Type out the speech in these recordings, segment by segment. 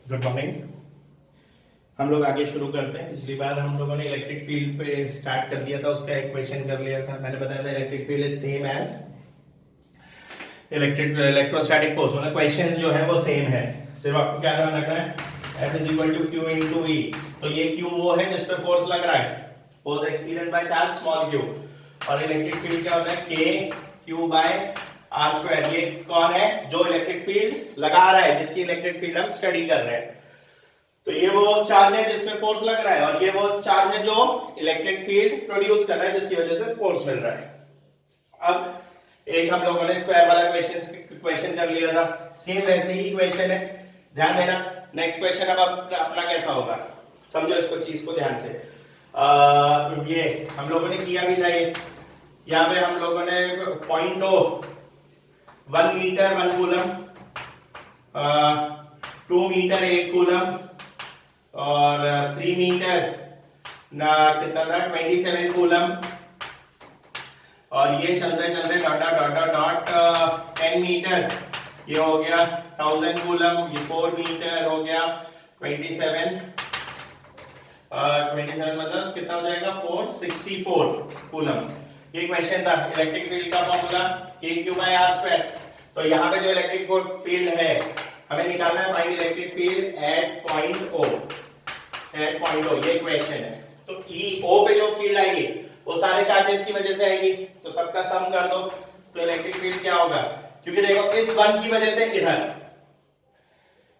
Good morning. हम लोग आगे शुरू करते हैं। पिछली बार हम लोगों ने इलेक्ट्रिक फील्ड पे स्टार्ट कर दिया था, उसका इक्वेशन कर लिया था। मैंने बताया था electric field is same as electrostatic force, मतलब क्वेश्चंस जो है वो सेम है। सिर्फ आपको क्या ध्यान रखना है, F is equal to Q into V. तो ये क्यू वो है जिस पे फोर्स लग रहा है, force experience by charge small Q. और इलेक्ट्रिक फील्ड क्या होता है, के क्यू बाय आर स्क्वायर। ये कौन है जो इलेक्ट्रिक फील्ड लगा रहा है, जिसकी इलेक्ट्रिक फील्ड हम स्टडी कर रहे हैं। तो ये वो चार्ज है जिसमें फोर्स लग रहा है, और ये वो चार्ज है जो इलेक्ट्रिक फील्ड प्रोड्यूस कर रहा है, जिसकी वजह से फोर्स मिल रहा है। अब एक हम लोगों ने स्क्वायर वाला क्वेश्चन कर लिया था, सेम वैसे ही क्वेश्चन है, ध्यान देना। नेक्स्ट क्वेश्चन अब अपना कैसा होगा, समझो इसको, चीज को ध्यान से। ये हम लोगों ने किया भी था, ये यहाँ पे हम लोगों ने 1 मीटर 1 कूलम, 2 मीटर 8 कूलम और 3 मीटर ना कितना था 27 कूलम, और ये चलते चलते dot dot dot dot 10 metre, ये हो गया 1000 कूलम, ये 4 मीटर हो गया 27, और 27 मतलब कितना हो जाएगा 464 कूलम। ये क्वेश्चन था। इलेक्ट्रिक फील्ड का formula k q by r square. तो यहाँ पे जो इलेक्ट्रिक फील्ड है हमें निकालना है, find electric field at point O। ये क्वेश्चन है। तो ई ओ पे जो फील्ड आएगी वो सारे चार्जेस की वजह से आएगी, तो सबका सम कर दो, तो इलेक्ट्रिक फील्ड क्या होगा। क्योंकि देखो इस 1 की वजह से इधर,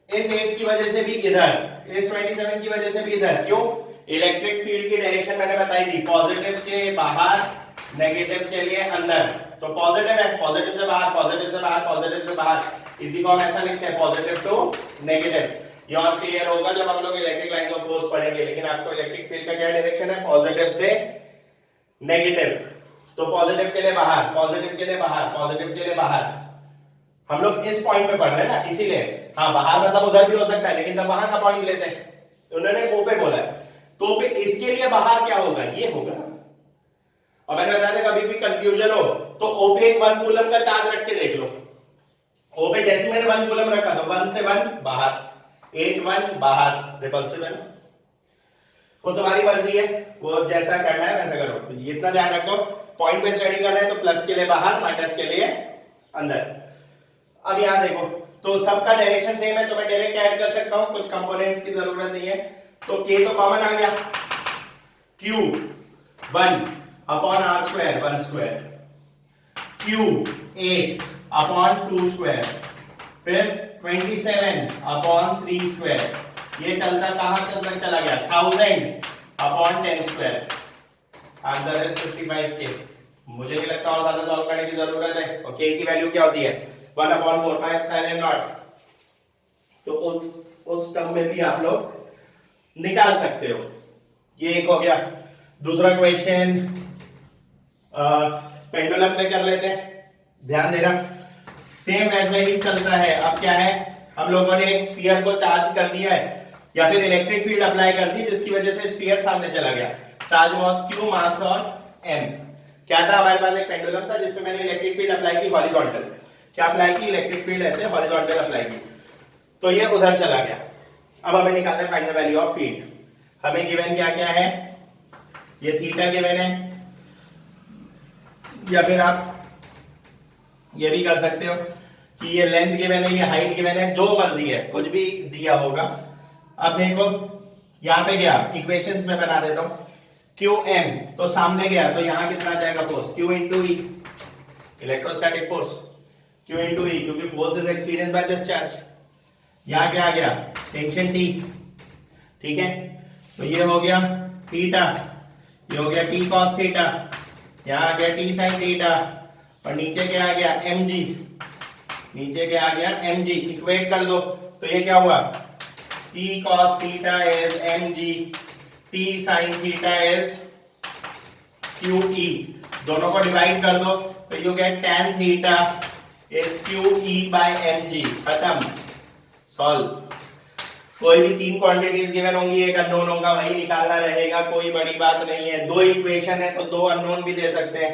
इस 8 की वजह से भी इधर, इस 27 की वजह से भी इधर। क्यों? इलेक्ट्रिक फील्ड की डायरेक्शन मैंने बताई थी, पॉजिटिव के बाहर, नेगेटिव के लिए अंदर। तो पॉजिटिव है, पॉजिटिव से बाहर, पॉजिटिव से बाहर, पॉजिटिव से बाहर, इसी को हम ऐसा लिखते हैं पॉजिटिव टू नेगेटिव। ये और क्लियर होगा जब हम लोग इलेक्ट्रिक लाइन ऑफ फोर्स पढ़ेंगे। लेकिन आपको इलेक्ट्रिक फील्ड का क्या डायरेक्शन है, पॉजिटिव से नेगेटिव। तो पॉजिटिव के लिए बाहर, पॉजिटिव के लिए बाहर, पॉजिटिव के लिए बाहर। हम लोग इस पॉइंट पे पढ़ रहे हैं ना, इसीलिए। हाँ, बाहर मतलब उधर भी हो सकता है, लेकिन तब वहां का पॉइंट लेते हैं। उन्होंने ओ पे बोला है, तो पे इसके लिए बाहर क्या होगा, ये होगा ना। और मैंने बताया था कभी भी कंफ्यूजन हो तो ओ पे एक 1 कूलम का चार्ज रख के देख लो। ओ पे जैसे मैंने 1 कूलम रखा तो 1 से 1 बाहर, 8 1 बाहर, रिपल्सिव है ना। वो तुम्हारी मर्जी है, वो जैसा करना है वैसा करो। इतना ध्यान रखो, पॉइंट पे स्टडी कर रहे हैं तो प्लस के लिए बाहर, माइनस के लिए अंदर। अब यहां देखो, तो सबका डायरेक्शन सेम है, तो मैं डायरेक्ट ऐड कर सकता हूं, कुछ कंपोनेंट्स की जरूरत नहीं है। तो k तो कॉमन आ गया, q 1 upon r square 1 square, q 8 upon 2 square, फिर 27 अपॉन 3 स्क्वायर। ये चलता कहां तक चला गया, 1000 upon 10 square. Answer is 55k। मुझे नहीं लगता और ज्यादा सॉल्व करने की जरूरत है। और k की वैल्यू क्या होती है, 1 अपॉन 4 पाई एप्सिलॉन नॉट। तो उस टर्म में भी आप लोग निकाल सकते हो। ये एक हो गया। दूसरा क्वेश्चन पेंडुलम पे कर लेते हैं, ध्यान देना। सेम वैसे ही चलता है। अब क्या है, हम लोगों ने एक स्फीयर को चार्ज कर दिया है, या फिर इलेक्ट्रिक फील्ड अप्लाई कर दी, जिसकी वजह से स्फीयर सामने चला गया। चार्ज मास q, मास और m। क्या था, हमारे पास एक पेंडुलम था जिसमें मैंने इलेक्ट्रिक फील्ड अप्लाई की हॉरिजॉन्टल। क्या अप्लाई की, इलेक्ट्रिक फील्ड ऐसे हॉरिजॉन्टल अप्लाई की, तो ये उधर चला गया। अब हमें निकालना है find the value of field. हमें गिवन क्या क्या है, ये थीटा गिवन है, या फिर आप ये भी कर सकते हो कि ये लेंथ गिवन है, ये हाइट गिवन है, जो मर्जी है, कुछ भी दिया होगा। अब देखो यहां पे गया, इक्वेशंस में बना देता हूं। qm तो सामने गया, तो यहां कितना जाएगा फोर्स, q इंटू ई, इलेक्ट्रोस्टैटिक फोर्स, q इंटू ई, क्योंकि force is experienced by this charge. यहां क्या आ गया, टेंशन T, ठीक है। तो ये हो गया थीटा, ये हो गया T cos थीटा, यहां आ गया T sin थीटा, और नीचे क्या आ गया mg, नीचे क्या आ गया mg। इक्वेट कर दो, तो ये क्या हुआ, T cos theta is mg, T sin theta is qe। दोनों को डिवाइड कर दो, तो you get tan theta is qe by mg। खत्म, सॉल्व। कोई भी 3 क्वांटिटीज गिवन होंगी, एक अननोन होगा, वही निकालना रहेगा, कोई बड़ी बात नहीं है। 2 इक्वेशन है तो 2 अननोन भी दे सकते हैं।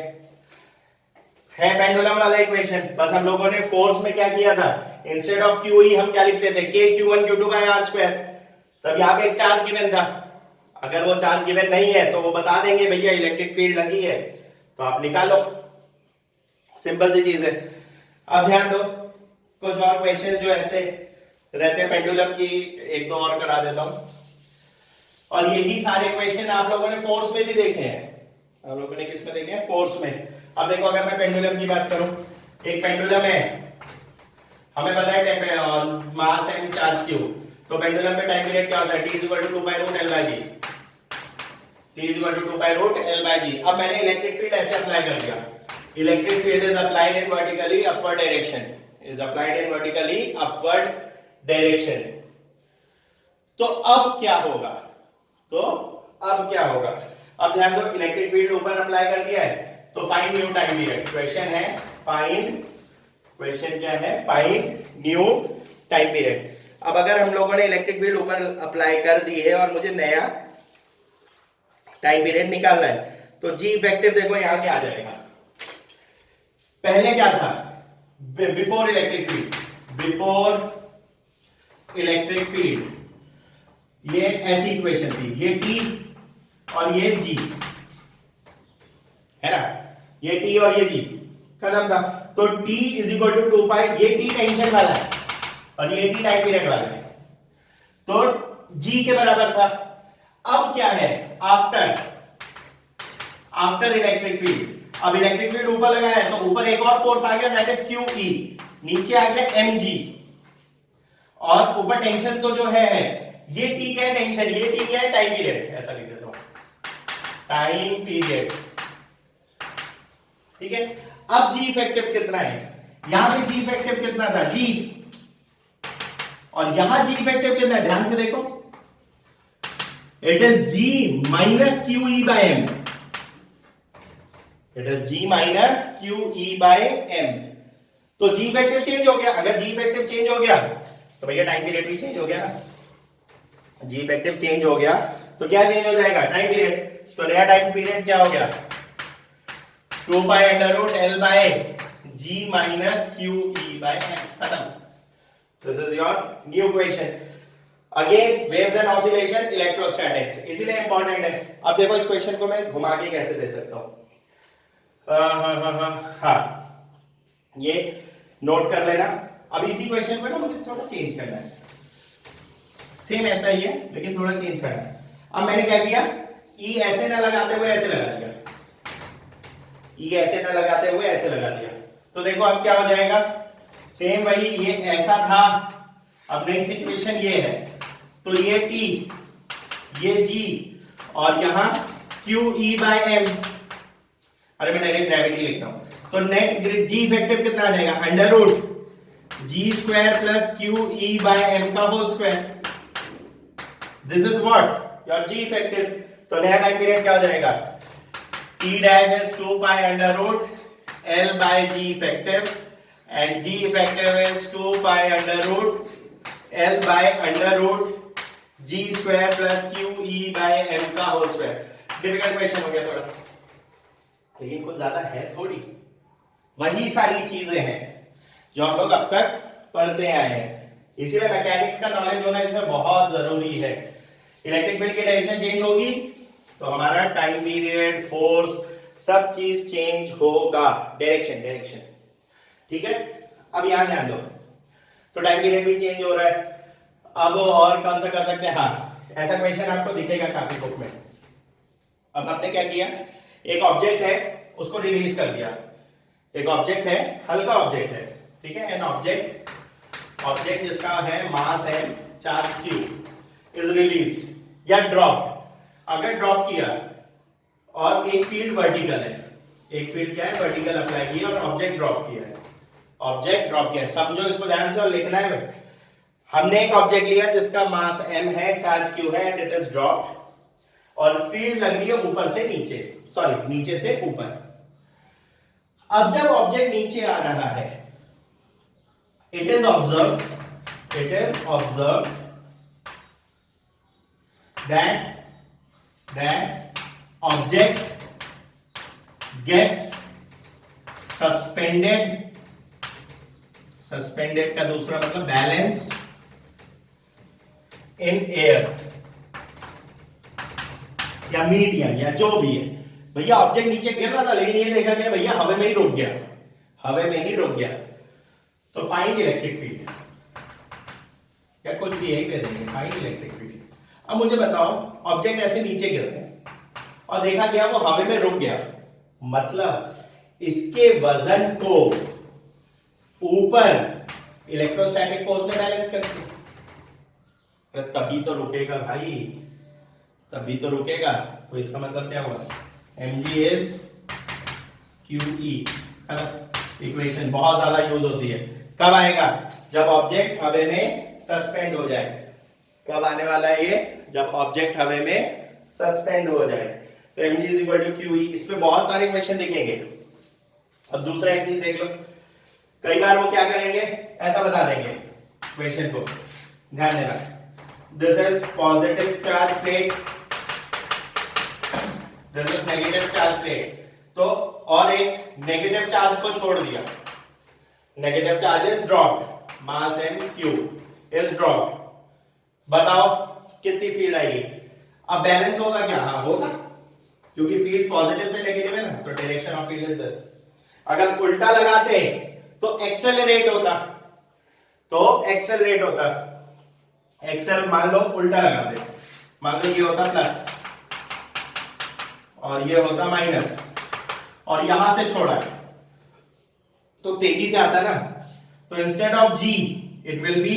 है पेंडुलम वाला इक्वेशन। बस हम लोगों ने फोर्स में क्या किया था, इंस्टेड ऑफ क्यू ई हम क्या लिखते थे, K Q one Q two by R square. तब यहाँ पे एक चार्ज गिवन था, अगर वो चार्ज गिवन नहीं है तो वो बता देंगे भैया इलेक्ट्रिक फील्ड लगी है, तो आप निकालो, सिंपल सी चीज है। अब ध्यान दो, कुछ और क्वेश्चंस जो ऐसे रहते हैं पेंडुलम की, एक दो और करा देता हूं। और यही सारे क्वेश्चन आप लोगों ने फोर्स में भी देखे हैं, आप लोगों ने किस में देखे हैं, फोर्स में। अब देखो अगर मैं पेंडुलम की बात करूं, एक पेंडुलम है, हमें पता है मास एम चार्ज क्यू, तो पेंडुलम पे टाइम पीरियड क्या होता है, t = 2 pi root L by G, t = 2 pi root L by G। अब मैंने इलेक्ट्रिक फील्ड ऐसे अप्लाई कर दिया, electric field is applied in vertically upward direction, is applied in vertically upward direction. तो अब क्या होगा, अब ध्यान दो, इलेक्ट्रिक फील्ड ऊपर अप्लाई कर दिया है, तो find new time period. Question क्या है, फाइंड न्यू टाइम पीरियड। अब अगर हम लोगों ने इलेक्ट्रिक फील्ड ऊपर अप्लाई कर दी है और मुझे नया टाइम पीरियड निकालना है, तो जी इफेक्टिव देखो यहां क्या आ जाएगा। पहले क्या था, बिफोर इलेक्ट्रिक फील्ड, ये ऐसी इक्वेशन थी, ये टी और ये जी है ना, ये टी और ये जी खत्म था। तो t = 2 पाई, ये t टेंशन वाला है और ये t टाइम पीरियड वाला है, तो g के बराबर था। अब क्या है, आफ्टर इलेक्ट्रिक फील्ड, अब इलेक्ट्रिक फील्ड ऊपर लगा है तो ऊपर एक और फोर्स आ गया, दैट इज QE, नीचे आ गया mg, और ऊपर टेंशन तो जो है ये t क्या है, टेंशन, ये t क्या है, टाइम पीरियड, ऐसा लिख देता हूं, टाइम पीरियड, ठीक है। अब जी इफेक्टिव कितना है, यहां पे जी इफेक्टिव कितना था, जी, और यहां जी इफेक्टिव कितना है, ध्यान से देखो, it is G minus Q E by M, it is G minus Q E by M. तो जी इफेक्टिव चेंज हो गया, अगर जी इफेक्टिव चेंज हो गया तो भैया टाइम पीरियड भी चेंज हो गया ना। जी इफेक्टिव चेंज हो गया तो क्या चेंज हो जाएगा, टाइम पीरियड। तो नया टाइम पीरियड क्या हो गया, 2 pi under root L by G minus QE by M, खत्म। This is your new question. Again waves and oscillation, electrostatics, इसीलिए इंपॉर्टेंट है। अब देखो इस क्वेश्चन को मैं घुमा के कैसे दे सकता हूं, हाँ, ये नोट कर लेना। अब इसी क्वेश्चन को ना मुझे थोड़ा चेंज करना है, सेम ऐसा ही है लेकिन थोड़ा चेंज करना है। अब मैंने क्या किया, ई ऐसे ना लगाते हुए ऐसे लगा दिया, ई ऐसे ना लगाते हुए ऐसे लगा दिया, तो देखो अब क्या हो जाएगा, सेम वही, ये ऐसा था, अब नई सिचुएशन ये है, तो ये टी, ये जी, और यहां क्यू ई बाय एम, अरे मैं डायरेक्ट ग्रेविटी लिख रहा हूं, तो नेट जी इफेक्टिव कितना आ जाएगा, under root g square plus Q E by m का whole square, this is what your g effective. तो नया टाइम पीरियड क्या हो जाएगा, T dash is 2 pi under root L by G effective, and G effective is 2 pi under root L by under root G square plus QE by M का whole square। Difficult question हो गया थोड़ा, लेकिन कुछ ज्यादा है थोड़ी, वही सारी चीजें हैं जो हम लोग अब तक पढ़ते आए हैं, इसीलिए मैकेनिक्स का नॉलेज होना इसमें बहुत जरूरी है। इलेक्ट्रिक फील्ड की डायरेक्शन चेंज होगी तो हमारा टाइम पीरियड, फोर्स, सब चीज चेंज होगा, डायरेक्शन, ठीक है। अब यहां ध्यान दो, तो टाइम पीरियड भी चेंज हो रहा है। अब और कौन सा कर सकते हैं, हाँ, ऐसा क्वेश्चन आपको दिखेगा काफी बुक में। अब हमने क्या किया, एक ऑब्जेक्ट है उसको रिलीज कर दिया, एक ऑब्जेक्ट है, हल्का ऑब्जेक्ट है, ठीक है, एन ऑब्जेक्ट जिसका है मास है, चार्ज क्यू, इज रिलीज्ड या ड्रॉप्ड। अगर ड्रॉप किया और एक फील्ड वर्टिकल है, एक फील्ड क्या है, वर्टिकल अप्लाई की और ऑब्जेक्ट ड्रॉप किया है, ऑब्जेक्ट ड्रॉप किया, समझो इसको ध्यान से और लिखना है। हमने एक ऑब्जेक्ट लिया जिसका मास m है, चार्ज q है, एंड इट इज ड्रॉप्ड, और फील्ड लग रही है ऊपर से नीचे, सॉरी नीचे से ऊपर। अब जब ऑब्जेक्ट नीचे आ रहा है, it is observe that object gets suspended suspended का दूसरा मतलब बैलेंस्ड इन एयर या मीडियम या जो भी है। भैया ऑब्जेक्ट नीचे गिर रहा था लेकिन ये देखा गया भैया हवा में ही रुक गया, हवा में ही रुक गया। तो फाइंड इलेक्ट्रिक फील्ड या कुछ भी एक दे देंगे, फाइंड इलेक्ट्रिक फील्ड। अब मुझे बताओ ऑब्जेक्ट ऐसे नीचे गिर रहे हैं और देखा गया वो हवा में रुक गया, मतलब इसके वजन को ऊपर इलेक्ट्रोस्टैटिक फोर्स ने बैलेंस कर दिया। तभी तो रुकेगा भाई, तभी तो रुकेगा। तो इसका मतलब क्या हुआ, mg is qe। इक्वेशन बहुत ज्यादा यूज होती है, कब आएगा, जब ऑब्जेक्ट हवा में सस्पेंड हो जाए। कब आने वाला है ये, जब ऑब्जेक्ट हवा में सस्पेंड हो जाए। तो mg is equal to qe, इस पे बहुत सारे क्वेश्चन दिखेंगे। अब दूसरा एक चीज देख लो, कई बार वो क्या करेंगे, ऐसा बता देंगे क्वेश्चन को, ध्यान देना। This is positive charge plate, this is negative charge plate. तो और एक नेगेटिव चार्ज को छोड़ दिया, negative charge is dropped, mass M Q is dropped. बताओ कितनी फील्ड आएगी। अब बैलेंस होगा क्या, हाँ होगा, क्योंकि फील्ड पॉजिटिव से नेगेटिव है ना, तो direction of field is this. अगर उल्टा लगाते तो एक्सेलरेट होता, तो एक्सेलरेट होता। एक्सेल मान लो उल्टा लगाते, मान लो ये होता प्लस और ये होता माइनस, और यहां से छोड़ा है तो तेजी से आता ना। तो instead of g it will be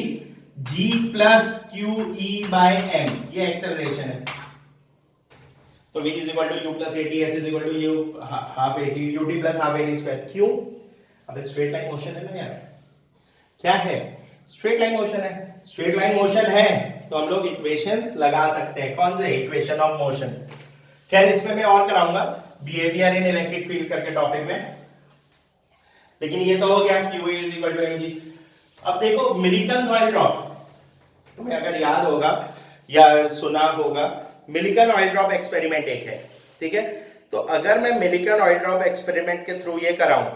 g plus Q E by M, ये एक्सेलरेशन है। तो v is equal to u plus at, s is equal to u half at, ut plus half at square. क्यों, अब straight line motion है ना यार, क्या है, स्ट्रेट लाइन मोशन है। स्ट्रेट लाइन मोशन है तो हम लोग इक्वेशंस लगा सकते हैं, कौन से, इक्वेशन ऑफ मोशन। खैर इसमें मैं और कराऊंगा बिहेवियर इन इलेक्ट्रिक फील्ड करके टॉपिक में, लेकिन ये तो हो गया q is equal to mg। अब देखो मिलिकन ऑयल ड्रॉप, तुम्हें अगर याद होगा या सुना होगा, मिलिकन ऑयल ड्रॉप एक्सपेरिमेंट एक है, ठीक है। तो अगर मैं मिलिकन ऑयल ड्रॉप एक्सपेरिमेंट के थ्रू ये कराऊं,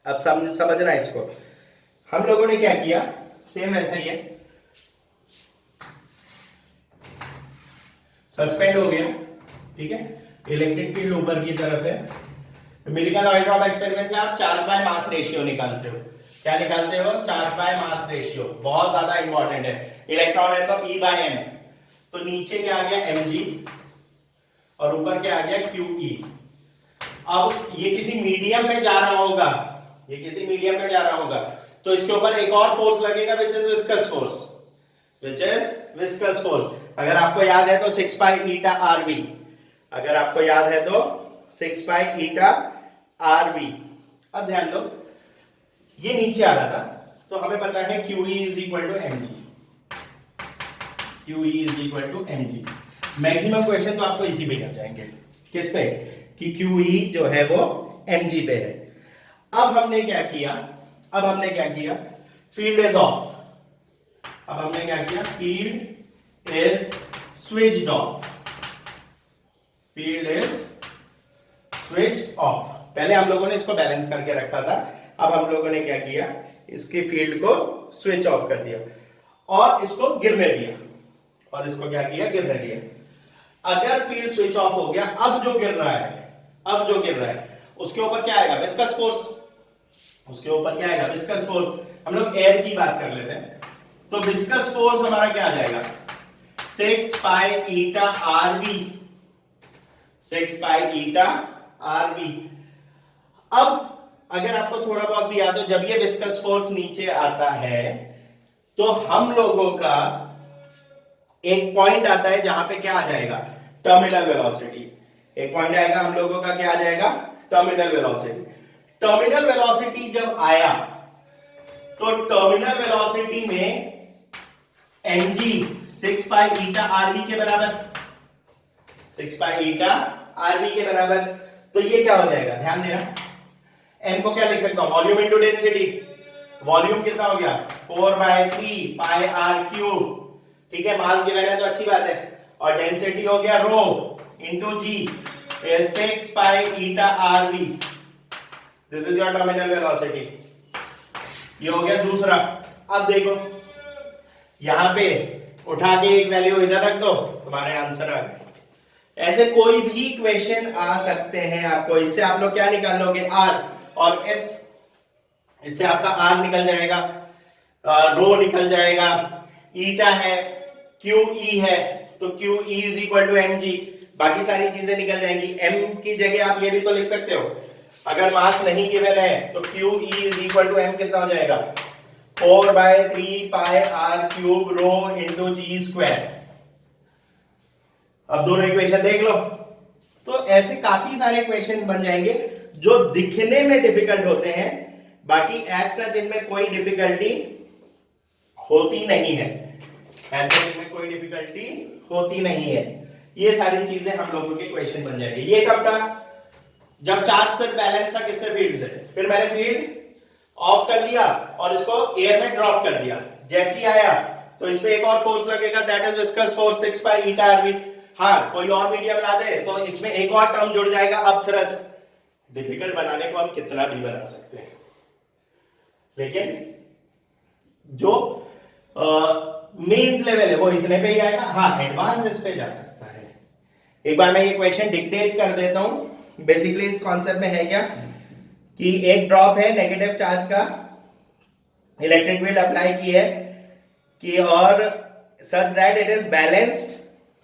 अब समझना इसको, हम लोगों ने क्या किया, सेम ऐसा ही है, सस्पेंड हो गया, ठीक है, इलेक्ट्रिक फील्ड ऊपर की तरफ है। मिलिकन ऑयल ड्रॉप एक्सपेरिमेंट से आप चार्ज बाय मास रेशियो निकालते हो। क्या निकालते हो, चार्ज बाय मास रेशियो, बहुत ज्यादा इंपॉर्टेंट है। इलेक्ट्रॉन है तो E बाय M, तो नीचे क्या आ गया mg और ऊपर क्या आ गया qe। अब ये किसी मीडियम में जा रहा होगा, ये किसी मीडियम में जा रहा होगा, तो इसके ऊपर एक और फोर्स लगेगा which is viscous force, which is viscous force. अगर आपको याद है तो 6 पाई ईटा आरवी, अगर आपको याद है तो 6 पाई ईटा आरवी। अब ध्यान दो, ये नीचे आ रहा था तो हमें पता है QE is equal to mg, QE is equal to mg। Maximum question तो आपको इसी पे आ जाएंगे, किस पे, कि QE जो है वो mg पे है। अब हमने क्या किया, अब हमने क्या किया, फील्ड इज ऑफ, अब हमने क्या किया, field is switched of, field is switch off. पहले हम लोगों ने इसको बैलेंस करके रखा था, अब हम लोगों ने क्या किया, इसकी फील्ड को स्विच ऑफ कर दिया और इसको गिरने दिया, और इसको क्या किया, गिरने दिया। अगर फील्ड स्विच ऑफ हो गया, अब जो गिर रहा है, अब जो गिर रहा है उसके ऊपर क्या आएगा, विस्कस फोर्स, उसके ऊपर क्या आएगा, विस्कस फोर्स। हम लोग एयर की बात कर लेते हैं, तो विस्कस फोर्स हमारा क्या आ जाएगा, 6 pi eta RV, 6 pi eta RV. अब अगर आपको थोड़ा बहुत भी याद हो, जब ये विस्कस फोर्स नीचे आता है तो हम लोगों का एक पॉइंट आता है जहां पे क्या आ जाएगा, टर्मिनल वेलोसिटी। एक पॉइंट आएगा हम लोगों का, क्या आ जाएगा, टर्मिनल वेलोसिटी। टर्मिनल वेलोसिटी जब आया तो टर्मिनल वेलोसिटी में mg 6 पाई ईटा आरवी के बराबर, 6 पाई ईटा आरवी के बराबर। तो ये क्या हो जाएगा, ध्यान देना, m को क्या लिख सकता हूं, वॉल्यूम इनटू डेंसिटी। वॉल्यूम कितना हो गया, 4/3 पाई आर क्यूब, ठीक है, मास गिवन है तो अच्छी बात है। और डेंसिटी हो गया rho into g, 6 pi eta r v. This is your terminal velocity. ये हो गया दूसरा। अब देखो यहां पे उठा के एक वैल्यू इधर रख दो, तुम्हारे आंसर आ गए। ऐसे कोई भी क्वेश्चन आ सकते हैं आपको। इससे आप लोग क्या निकाल लोगे, आर और एस। इससे आपका आर निकल जाएगा, रो निकल जाएगा, ईटा है, क्यू ई है, तो Q E is equal to M G. बाकी सारी चीजें निकल जाएंगी। एम की जगह आप ये भी तो लिख सकते हो, अगर मास नहीं गिवन है तो Q E is equal to m कितना हो जाएगा, 4/3 pi r cube rho into g square. अब दोनों इक्वेशन देख लो। तो ऐसे काफी सारे क्वेश्चन बन जाएंगे जो दिखने में डिफिकल्ट होते हैं, बाकी एज सच इनमें कोई डिफिकल्टी होती नहीं है। एज सच इनमें कोई डिफिकल्टी होती नहीं है। ये सारी चीजें हम लोगों के क्वेश्चन बन जाएंगे। ये कब था, जब चार्ज सिर्फ बैलेंस था किससे, फील्ड से। फिर मैंने फील्ड ऑफ कर दिया और इसको एयर में ड्रॉप कर दिया। जैसे ही आया तो इस पे एक और फोर्स लगेगा, that is viscous force 6 pi eta R V. हाँ, कोई और मीडियम ला दे तो इसमें एक और टर्म जुड़ जाएगा, अब थ्रस्ट। डिफिकल्ट बनाने को हम कितना भी बना सकते हैं, लेकिन जो मेंस लेवल है वो इतने पे ही आएगा। हाँ, एडवांस इस पे जा सकता है। एक बार मैं ये क्वेश्चन डिक्टेट कर देता हूं। बेसिकली इस कॉन्सेप्ट में है क्या कि एक ड्रॉप है नेगेटिव चार्ज का, इलेक्ट्रिक फील्ड अप्लाई की है कि और such that it is balanced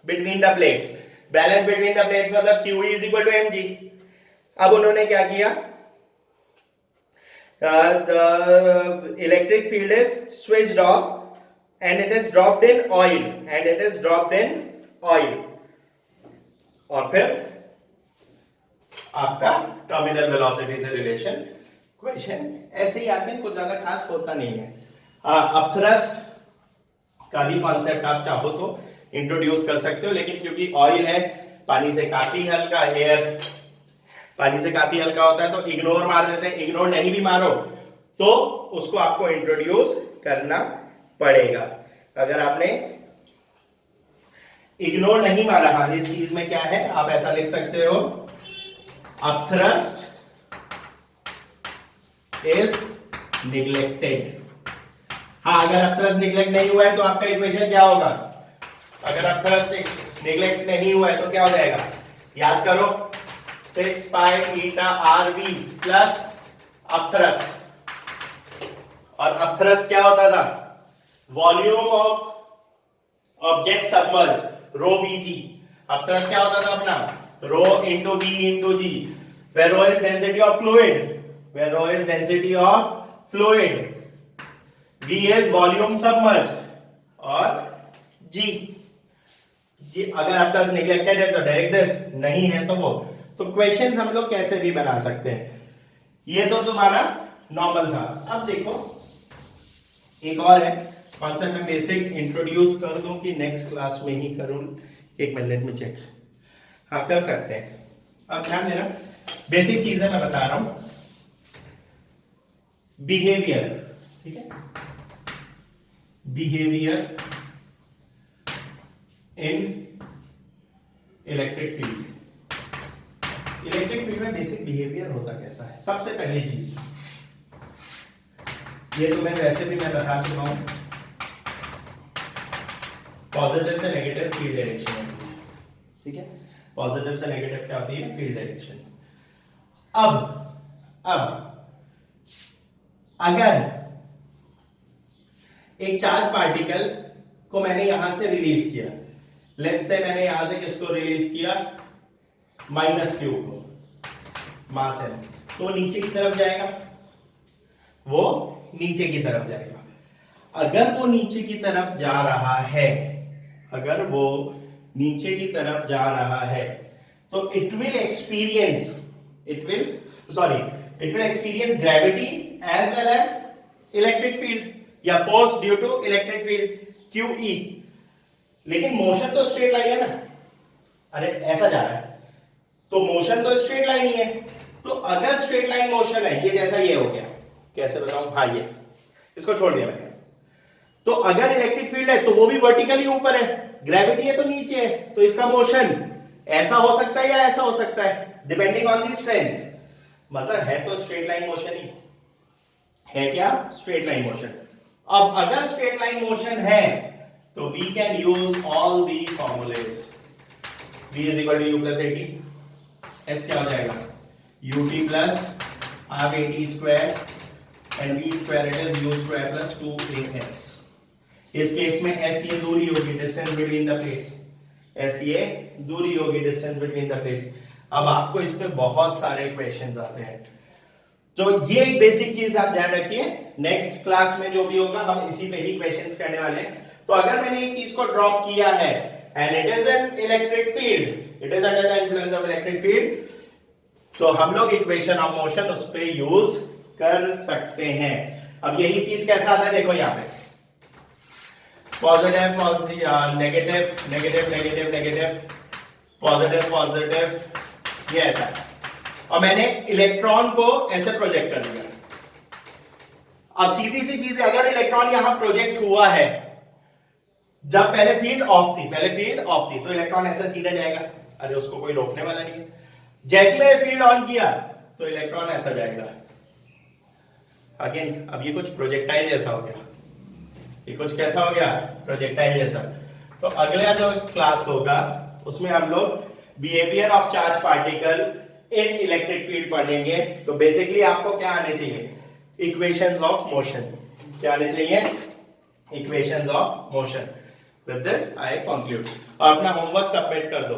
between the plates. Balance between the plates मतलब q is equal to M g. अब उन्होंने क्या किया, the electric field is switched off and it is dropped in oil, and it is dropped in oil। और फिर आपका terminal velocity से relation question ऐसे ही आते हैं, कुछ ज्यादा खास होता नहीं है। अब थ्रस्ट का भी कॉन्सेप्ट आप चाहो तो इंट्रोड्यूस कर सकते हो, लेकिन क्योंकि ऑयल है, पानी से काफी हल्का, एयर पानी से काफी हल्का होता है, तो इग्नोर मार देते हैं। इग्नोर नहीं भी मारो तो उसको आपको इंट्रोड्यूस करना पड़ेगा। अगर आपने इग्नोर नहीं मारा, हाँ, इस चीज में क्या है आप ऐसा लिख सकते हो, अब थ्रस्ट इज निग्लेक्टेड। हाँ, अगर अब थ्रस्ट निग्लेक्ट नहीं हुआ है तो आपका इक्वेशन क्या होगा, अगर अब थ्रस्ट निग्लेक्ट नहीं हुआ है तो क्या हो जाएगा, याद करो, 6 pi eta r v plus upthrust. और अपथ्रस्ट क्या होता था, volume of object submerged, rho v g. अपथ्रस्ट क्या होता था अपना, rho into v into g, where rho is density of fluid, where rho is density of fluid, v is volume submerged और जी। ये अगर अपथ्रस्ट निग्लेक्टेड है तो डायरेक्ट दिस, नहीं है तो वो। तो क्वेश्चंस हम लोग कैसे भी बना सकते हैं। ये तो तुम्हारा नॉर्मल था। अब देखो एक और है कॉन्सेप्ट, में बेसिक इंट्रोड्यूस कर दूं कि नेक्स्ट क्लास में ही करूं, एक मिनट, लेट मी चेक। हाँ, कर सकते हैं। अब ध्यान देना, बेसिक चीजें मैं बता रहा हूं। बिहेवियर, ठीक है, behaviour in electric field. Electric field में बेसिक बिहेवियर होता कैसा है। सबसे पहली चीज, ये तो मैं वैसे भी मैं बता चुका हूं, पॉजिटिव से नेगेटिव फील्ड डायरेक्शन होती है, ठीक है। पॉजिटिव से नेगेटिव क्या होती है, फील्ड डायरेक्शन। अब अगर एक चार्ज पार्टिकल को मैंने यहां से रिलीज किया, लेट्स से मैंने यहां से किसको रिलीज किया, माइनस क्यू को, मास है, तो नीचे की तरफ जाएगा, वो नीचे की तरफ जाएगा। अगर वो नीचे की तरफ जा रहा है, अगर वो नीचे की तरफ जा रहा है तो it will experience gravity as well as electric field या force due to electric field QE। लेकिन मोशन तो स्ट्रेट लाइन है ना, अरे ऐसा जा रहा है तो मोशन तो स्ट्रेट लाइन ही है। तो अगर स्ट्रेट लाइन मोशन है, ये जैसा ये हो गया, कैसे बताऊं, हाँ, ये इसको छोड़ दिया मैंने। तो अगर इलेक्ट्रिक फील्ड है तो वो भी वर्टिकली ऊपर है, ग्रेविटी है तो नीचे है, तो इसका मोशन ऐसा हो सकता है या ऐसा हो सकता है, डिपेंडिंग ऑन दी स्ट्रेंथ। मतलब है तो स्ट्रेट लाइन मोशन ही है क्या? Straight line motion. अब अगर स्ट्रेट लाइन मोशन है तो we can use all the formulae. v is equal to U plus A T, s क्या हो जाएगा? ut plus half A T square and v square it is u square plus 2as। इस case में s ये दूरी होगी, distance between the plates, s ये दूरी होगी, डिस्टेंस बिटवीन द प्लेट्स। अब आपको इस पे बहुत सारे क्वेश्चंस आते हैं, तो ये एक बेसिक चीज आप ध्यान रखिए। नेक्स्ट क्लास में जो भी होगा हम इसी पे ही क्वेश्चंस करने वाले हैं। तो अगर मैंने एक चीज को ड्रॉप किया है and it is an electric field, it is under the influence of electric field, तो हम लोग इक्वेशन ऑफ मोशन उस पे यूज कर सकते हैं। अब यही चीज कैसा आता है देखो, यहाँ पे positive positive negative negative negative negative positive positive, ये ऐसा है। और मैंने इलेक्ट्रॉन को ऐसे प्रोजेक्ट कर दिया। अब सीधी सी चीज है, अगर इलेक्ट्रॉन यहां प्रोजेक्ट हुआ है, जब पहले फील्ड ऑफ थी, तो इलेक्ट्रॉन ऐसे सीधा जाएगा, अरे उसको कोई रोकने वाला नहीं है। जैसे मैंने फील्ड ऑन किया तो इलेक्ट्रॉन ऐसा जाएगा। अगेन अब ये कुछ प्रोजेक्टाइल जैसा हो गया, ये कुछ कैसा हो गया? प्रोजेक्टाइल जैसा। तो अगला जो क्लास होगा उसमें हम लोग behaviour of charge particle in electric field पढ़ेंगे। तो बेसिकली आपको क्या आने चाहिए? Equations of motion. क्या आने चाहिए? Equations of motion. With this I conclude. और अपना होमवर्क सबमिट कर दो।